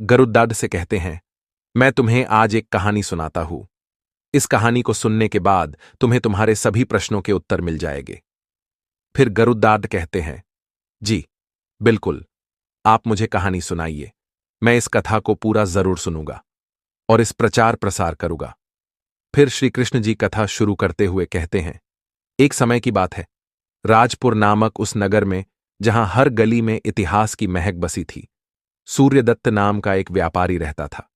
गरुड़दाड से कहते हैं, मैं तुम्हें आज एक कहानी सुनाता हूं। इस कहानी को सुनने के बाद तुम्हें तुम्हारे सभी प्रश्नों के उत्तर मिल जाएंगे। फिर गरुड़दाड कहते हैं, जी बिल्कुल, आप मुझे कहानी सुनाइए। मैं इस कथा को पूरा जरूर सुनूंगा और इस प्रचार प्रसार करूंगा। फिर श्री कृष्ण जी कथा शुरू करते हुए कहते हैं, एक समय की बात है। राजपुर नामक उस नगर में, जहां हर गली में इतिहास की महक बसी थी, सूर्यदत्त नाम का एक व्यापारी रहता था।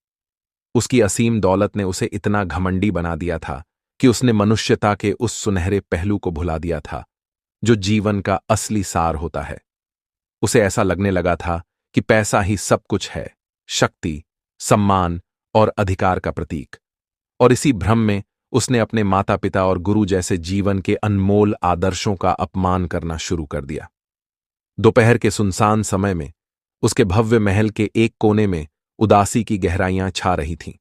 उसकी असीम दौलत ने उसे इतना घमंडी बना दिया था कि उसने मनुष्यता के उस सुनहरे पहलू को भुला दिया था जो जीवन का असली सार होता है। उसे ऐसा लगने लगा था कि पैसा ही सब कुछ है, शक्ति, सम्मान और अधिकार का प्रतीक। और इसी भ्रम में उसने अपने माता पिता और गुरु जैसे जीवन के अनमोल आदर्शों का अपमान करना शुरू कर दिया। दोपहर के सुनसान समय में उसके भव्य महल के एक कोने में उदासी की गहराइयां छा रही थीं।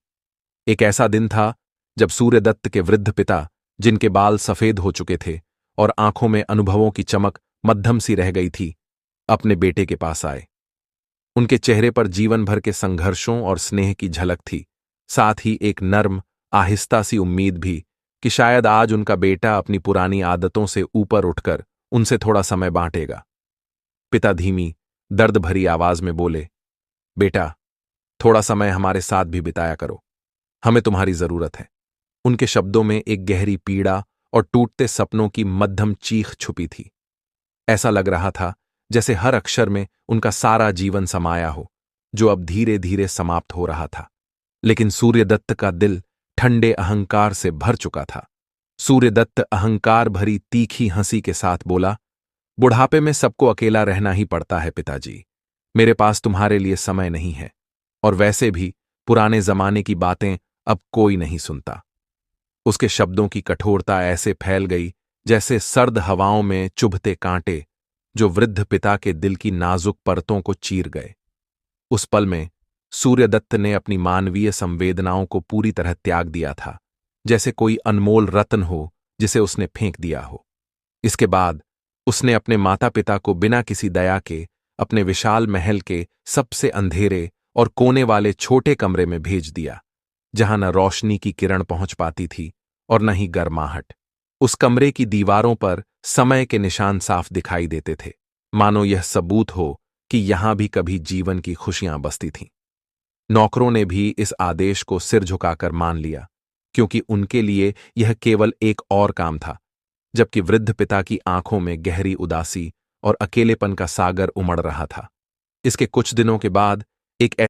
एक ऐसा दिन था जब सूर्यदत्त के वृद्ध पिता, जिनके बाल सफेद हो चुके थे और आंखों में अनुभवों की चमक मध्यम सी रह गई थी, अपने बेटे के पास आए। उनके चेहरे पर जीवन भर के संघर्षों और स्नेह की झलक थी, साथ ही एक नर्म, आहिस्ता सी उम्मीद भी कि शायद आज उनका बेटा अपनी पुरानी आदतों से ऊपर उठकर उनसे थोड़ा समय बांटेगा। पिता धीमी, दर्द भरी आवाज में बोले, बेटा, थोड़ा समय हमारे साथ भी बिताया करो, हमें तुम्हारी जरूरत है। उनके शब्दों में एक गहरी पीड़ा और टूटते सपनों की मध्यम चीख छुपी थी। ऐसा लग रहा था जैसे हर अक्षर में उनका सारा जीवन समाया हो, जो अब धीरे धीरे समाप्त हो रहा था। लेकिन सूर्यदत्त का दिल ठंडे अहंकार से भर चुका था। सूर्यदत्त अहंकार भरी तीखी हंसी के साथ बोला, बुढ़ापे में सबको अकेला रहना ही पड़ता है पिताजी। मेरे पास तुम्हारे लिए समय नहीं है, और वैसे भी पुराने जमाने की बातें अब कोई नहीं सुनता। उसके शब्दों की कठोरता ऐसे फैल गई जैसे सर्द हवाओं में चुभते कांटे, जो वृद्ध पिता के दिल की नाजुक परतों को चीर गए। उस पल में सूर्यदत्त ने अपनी मानवीय संवेदनाओं को पूरी तरह त्याग दिया था, जैसे कोई अनमोल रत्न हो जिसे उसने फेंक दिया हो। इसके बाद उसने अपने माता पिता को बिना किसी दया के अपने विशाल महल के सबसे अंधेरे और कोने वाले छोटे कमरे में भेज दिया, जहां न रोशनी की किरण पहुंच पाती थी और न ही गर्माहट। उस कमरे की दीवारों पर समय के निशान साफ दिखाई देते थे, मानो यह सबूत हो कि यहां भी कभी जीवन की खुशियां बसती थीं। नौकरों ने भी इस आदेश को सिर झुकाकर मान लिया, क्योंकि उनके लिए यह केवल एक और काम था। जबकि वृद्ध पिता की आंखों में गहरी उदासी और अकेलेपन का सागर उमड़ रहा था। इसके कुछ दिनों के बाद एक